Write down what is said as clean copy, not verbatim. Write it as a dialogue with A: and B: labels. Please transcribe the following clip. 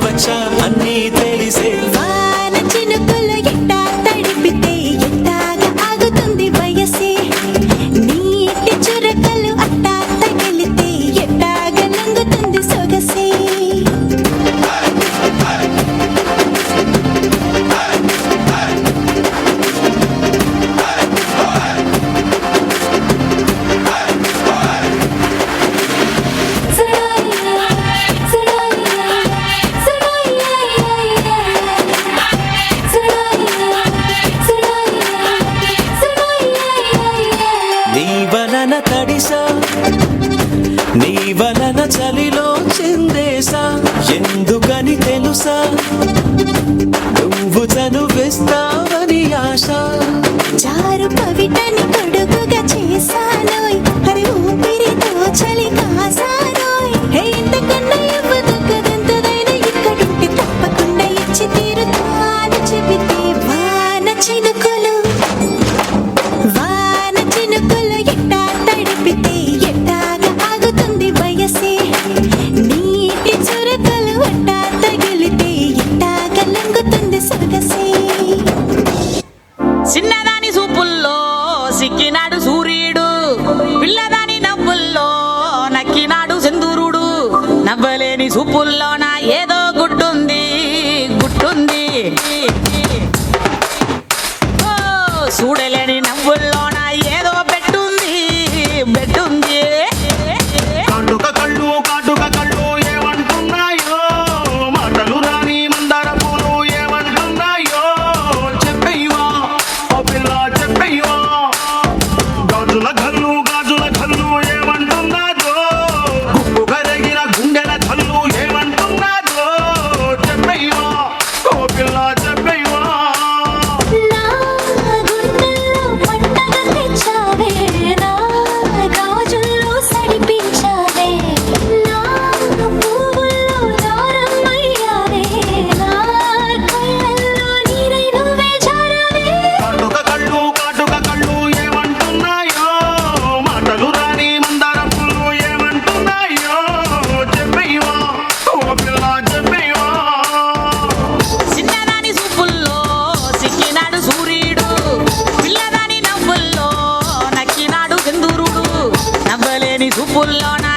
A: వచ్చా అన్నీ తెలిసే
B: వాన చినుకులు ఎట్టా తడిపితే ఎట్టాగా ఆగుతుంది వయసే నీటి చురకలు అట్టా తగిలితే ఎట్టాగా లంగుతుంది సొగసే
A: తడిసా నీ వలన చలిలో చిందేసా ఎందుకని తెలుసా నువ్వు చనువిస్తావని ఆశ
B: చారు పవిటని కొడుకుగా చేశానోయ్ అరే ఊపిరితో చలి కాసానోయ్ ఇంతకన్నా ఇవ్వదు కదంతదైనా ఇక్కడుంటే తప్పకుండా ఇచ్చి తీరుతాను చెబితే వాన చినుకులు ఎట్టా తడిపితే ఎట్టాగా ఆగుతుంది వయసే నీటి చురకలు అట్టా తగిలితే ఎట్టాగా లంగుతుంది సొగసే
C: చిన్నదాని చూపుల్లో సిక్కినాడు సూర్యుడు పిల్లదాని నవ్వుల్లో నక్కినాడు సింధూరుడు నవ్వలేని చూపుల్లో నా ఏదో గుట్టుంది చూడలేని నవ్వుల్లో నా ఏదో బెట్టుంది
D: కాటుక కళ్ళు ఏమంటున్నాయో మాటలు రాని మందార పూలు ఏమంటున్నాయో చెప్పయ్యవా ఓ పిల్ల చెప్పయ్యవా గాజుల కళ్ళు ఏమంటున్నాదో గుప్పు కరిగిన గుండెల కళ్ళు ఏమంటున్నాదో చెప్పయ్యవా ఓ పిల్ల చెప్పయ్యవా
C: చూపుల్లో నా